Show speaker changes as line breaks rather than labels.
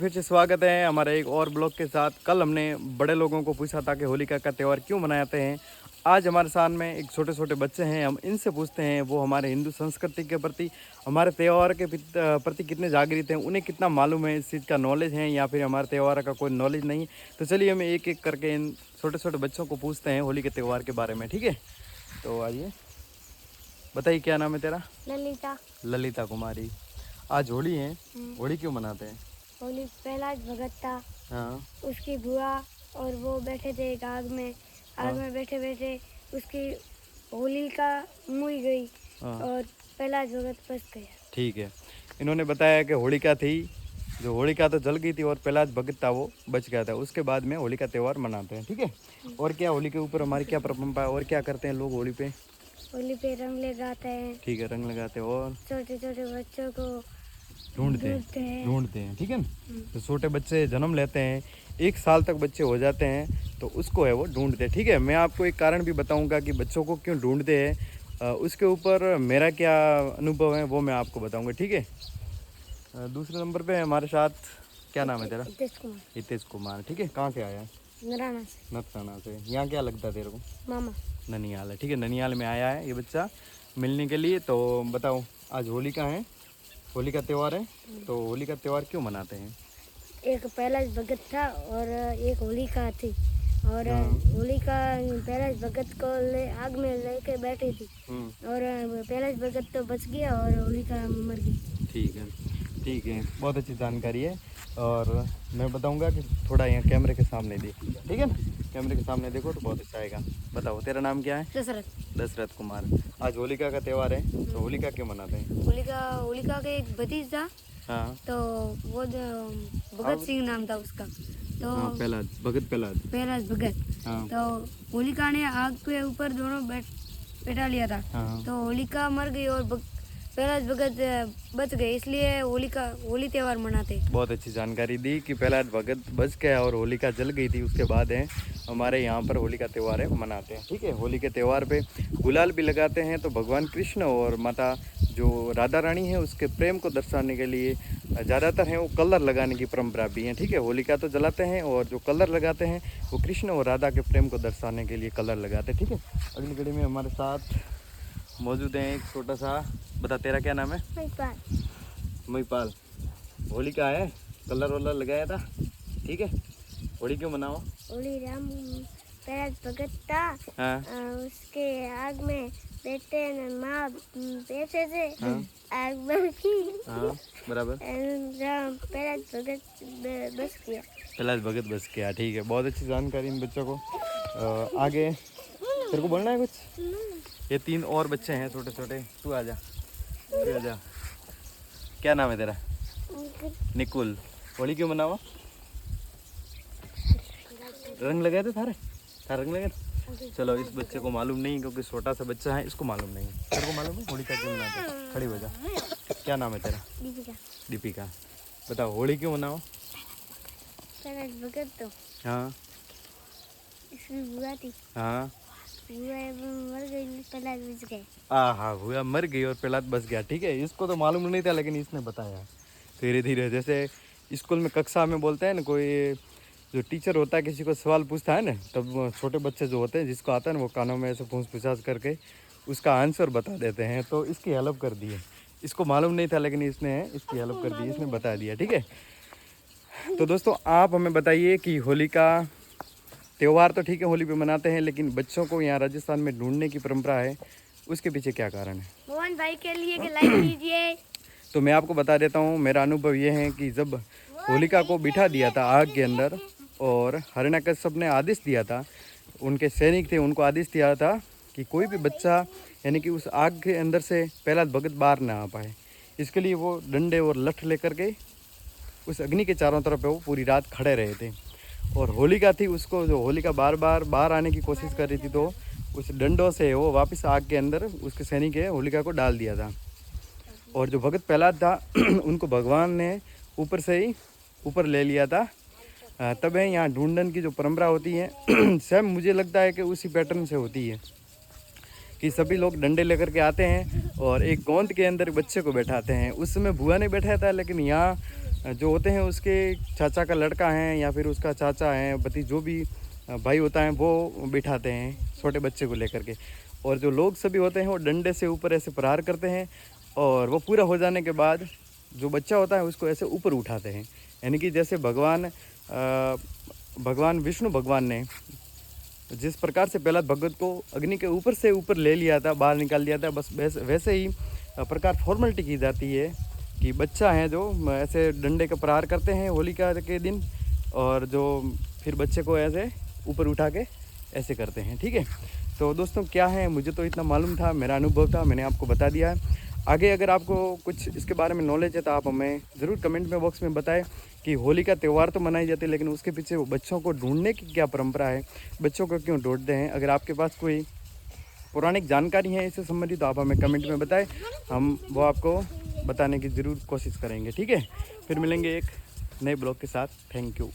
फिर से स्वागत है हमारे एक और ब्लॉग के साथ। कल हमने बड़े लोगों को पूछा था कि होलिका का त्यौहार क्यों मनाते हैं। आज हमारे साथ में एक छोटे छोटे बच्चे हैं, हम इनसे पूछते हैं वो हमारे हिंदू संस्कृति के प्रति, हमारे त्यौहार के प्रति कितने जागृत हैं, उन्हें कितना मालूम है, इस चीज़ का नॉलेज है या फिर हमारे त्यौहार का कोई नॉलेज नहीं। तो चलिए हम एक एक करके इन छोटे छोटे बच्चों को पूछते हैं होली के त्यौहार के बारे में, ठीक है। तो आइए, बताइए क्या नाम है तेरा?
ललिता।
ललिता कुमारी। आज होली है, होली क्यों मनाते हैं?
होली प्रहलाद भगत था,
हाँ
उसकी बुआ और वो बैठे थे एक आग में। आग में बैठे बैठे उसकी होली का मुई गई और प्रहलाद भगत फंस गया।
ठीक है। इन्होंने बताया कि होलिका थी, जो होलिका तो जल गई थी और प्रहलाद भगत था वो बच गया था। उसके बाद में होली का त्यौहार मनाते हैं, ठीक है। और क्या होली के ऊपर हमारी क्या परंपरा है और क्या करते हैं लोग होली पे?
होली पे रंग लगाते हैं।
ठीक है, रंग लगाते हैं और
छोटे छोटे बच्चों को
ढूंढते हैं, ठीक है ना। तो छोटे बच्चे जन्म लेते हैं, 1 साल तक बच्चे हो जाते हैं तो उसको है वो ढूंढते हैं, ठीक है। मैं आपको एक कारण भी बताऊंगा कि बच्चों को क्यों ढूंढते हैं, उसके ऊपर मेरा क्या अनुभव है वो मैं आपको बताऊंगा, ठीक है। दूसरे नंबर पे हमारे साथ, क्या नाम है तेरा? हितेश कुमार, ठीक है। कहाँ से आया है? नथराना से। यहाँ क्या लगता है तेरे को?
मामा।
ननिहाल है, ठीक है। ननिहाल में आया है ये बच्चा मिलने के लिए। तो बताओ, आज होली का है, होली का त्यौहार है, तो होली का त्यौहार क्यों मनाते हैं?
एक प्रहलाद भगत था और एक होलिका थी और होलिका प्रहलाद भगत को आग में लेके बैठी थी और प्रहलाद भगत तो बच गया और होलिका मर गई।
ठीक है, ठीक है, बहुत अच्छी जानकारी है। और मैं बताऊंगा कि थोड़ा यहाँ कैमरे के सामने देखिए, ठीक है ना। कैमरे के सामने देखो तो बहुत अच्छा आएगा। बताओ, तेरा नाम क्या है?
दशरथ।
दशरथ कुमार। आज होलिका का त्यौहार है, तो होलिका क्यों मनाते हैं?
होलिका का एक भतीजा,
हाँ,
तो वो भगत सिंह नाम था उसका, तो
हाँ, प्रहलाद भगत,
प्रहलाद भगत।
हाँ,
तो होलिका ने आग के ऊपर दोनों बैठा लिया था।
हाँ,
तो होलिका मर गई और प्रहलाद भगत बच गए, इसलिए होली त्यौहार मनाते।
बहुत अच्छी जानकारी दी कि प्रहलाद भगत बच गया और होलिका जल गई थी। उसके बाद है हमारे यहाँ पर होली का त्यौहार है मनाते हैं, ठीक है। होली के त्यौहार पे गुलाल भी लगाते हैं, तो भगवान कृष्ण और माता जो राधा रानी है उसके प्रेम को दर्शाने के लिए ज़्यादातर है वो कलर लगाने की परंपरा भी है, ठीक है। होलिका तो जलाते हैं और जो कलर लगाते हैं वो कृष्ण और राधा के प्रेम को दर्शाने के लिए कलर लगाते हैं, ठीक है। अगली घड़ी में हमारे साथ मौजूद हैं एक छोटा सा, बता तेरा क्या नाम है? महिपाल। होली का है, कलर वलर लगाया था, ठीक है। होली क्यों मनाओ?
होली राम प्रहलाद भगत था,
हाँ,
उसके आग में बैठे माँ बैठे थे,
हाँ,
आग बल की,
हाँ, बराबर।
राम प्रहलाद भगत बच गया।
प्रहलाद भगत बच गया, ठीक है। बहुत अच्छी जानकारी इन बच्चों को। आगे तेरे को बोलना है कुछ? ये 3 और बच्चे हैं छोटे छोटे, तू आ जा, तू आ जा। क्या नाम है तेरा? निकुल। होली क्यों मनाओ? रंग लगाए थे थारे, थारे रंग लगाए थे? चलो, इस बच्चे को मालूम नहीं क्योंकि छोटा सा बच्चा है, इसको मालूम नहीं। तेरे को मालूम है होली का क्यों मनाते हैं? खड़ी हो जा। क्या नाम है तेरा?
दीपिका।
दीपिका। बताओ, होली क्यों मनाओ?
प्रहलाद भगत तो
हाँ,
इसकी बुआ थी,
हाँ,
बुआ मर गई, प्रहलाद बच गए।
हाँ, हुआ मर गई और प्रहलाद बच गया, ठीक है। इसको तो मालूम नहीं था लेकिन इसने बताया धीरे धीरे। जैसे स्कूल में कक्षा में बोलते हैं ना, कोई जो टीचर होता है किसी को सवाल पूछता है ना, तब छोटे बच्चे जो होते हैं जिसको आता है ना वो कानों में ऐसे पूछ पूछाछ करके उसका आंसर बता देते हैं। तो इसकी हेल्प कर दी है, इसको मालूम नहीं था लेकिन इसने इसकी हेल्प कर दी, इसने बता दिया, ठीक है। तो दोस्तों, आप हमें बताइए कि होली का त्यौहार तो ठीक है होली पे मनाते हैं, लेकिन बच्चों को यहाँ राजस्थान में ढूंढने की परंपरा है, उसके पीछे क्या कारण है?
मोहन भाई के लिए लाइक कीजिए।
तो मैं आपको बता देता हूँ, मेरा अनुभव ये है कि जब होलिका को बिठा दिया था आग के अंदर और हिरण्यकश्यप ने आदेश दिया था, उनके सैनिक थे, उनको आदेश दिया था कि कोई भी बच्चा यानी कि उस आग के अंदर से प्रहलाद भगत बाहर ना आ पाए। इसके लिए वो डंडे और लठ लेकर के उस अग्नि के चारों तरफ वो पूरी रात खड़े रहे थे। और होलिका थी, उसको जो होलिका बार बार बाहर आने की कोशिश कर रही थी, तो उस डंडों से वो वापस आग के अंदर उसके सैनिक है होलिका को डाल दिया था। और जो भगत प्रहलाद था उनको भगवान ने ऊपर से ही ऊपर ले लिया था। तब है यहाँ ढूंढन की जो परंपरा होती है सेम मुझे लगता है कि उसी पैटर्न से होती है कि सभी लोग डंडे लेकर के आते हैं और एक गोंद के अंदर बच्चे को बैठाते हैं। उस समय बुआ ने बैठाया था, लेकिन यहाँ जो होते हैं उसके चाचा का लड़का है या फिर उसका चाचा है, भतीज, जो भी भाई होता है वो बिठाते हैं छोटे बच्चे को लेकर के। और जो लोग सभी होते हैं वो डंडे से ऊपर ऐसे प्रहार करते हैं और वो पूरा हो जाने के बाद जो बच्चा होता है उसको ऐसे ऊपर उठाते हैं। यानी कि जैसे भगवान विष्णु भगवान ने जिस प्रकार से प्रहलाद भगत को अग्नि के ऊपर से ऊपर ले लिया था, बाहर निकाल दिया था, बस वैसे ही प्रकार फॉर्मेलिटी की जाती है कि बच्चा है जो ऐसे डंडे का प्रहार करते हैं होलिका के दिन, और जो फिर बच्चे को ऐसे ऊपर उठा के ऐसे करते हैं। ठीक है, तो दोस्तों क्या है, मुझे तो इतना मालूम था, मेरा अनुभव था, मैंने आपको बता दिया है। आगे अगर आपको कुछ इसके बारे में नॉलेज है तो आप हमें ज़रूर कमेंट में बॉक्स में बताएं कि होली का त्यौहार तो मनाई जाती है, लेकिन उसके पीछे वो बच्चों को ढूंढने की क्या परंपरा है, बच्चों को क्यों ढूंढते हैं। अगर आपके पास कोई पौराणिक जानकारी है इससे संबंधित तो आप हमें कमेंट में बताएं, हम वो आपको बताने की ज़रूर कोशिश करेंगे। ठीक है, फिर मिलेंगे एक नए ब्लॉग के साथ। Thank you.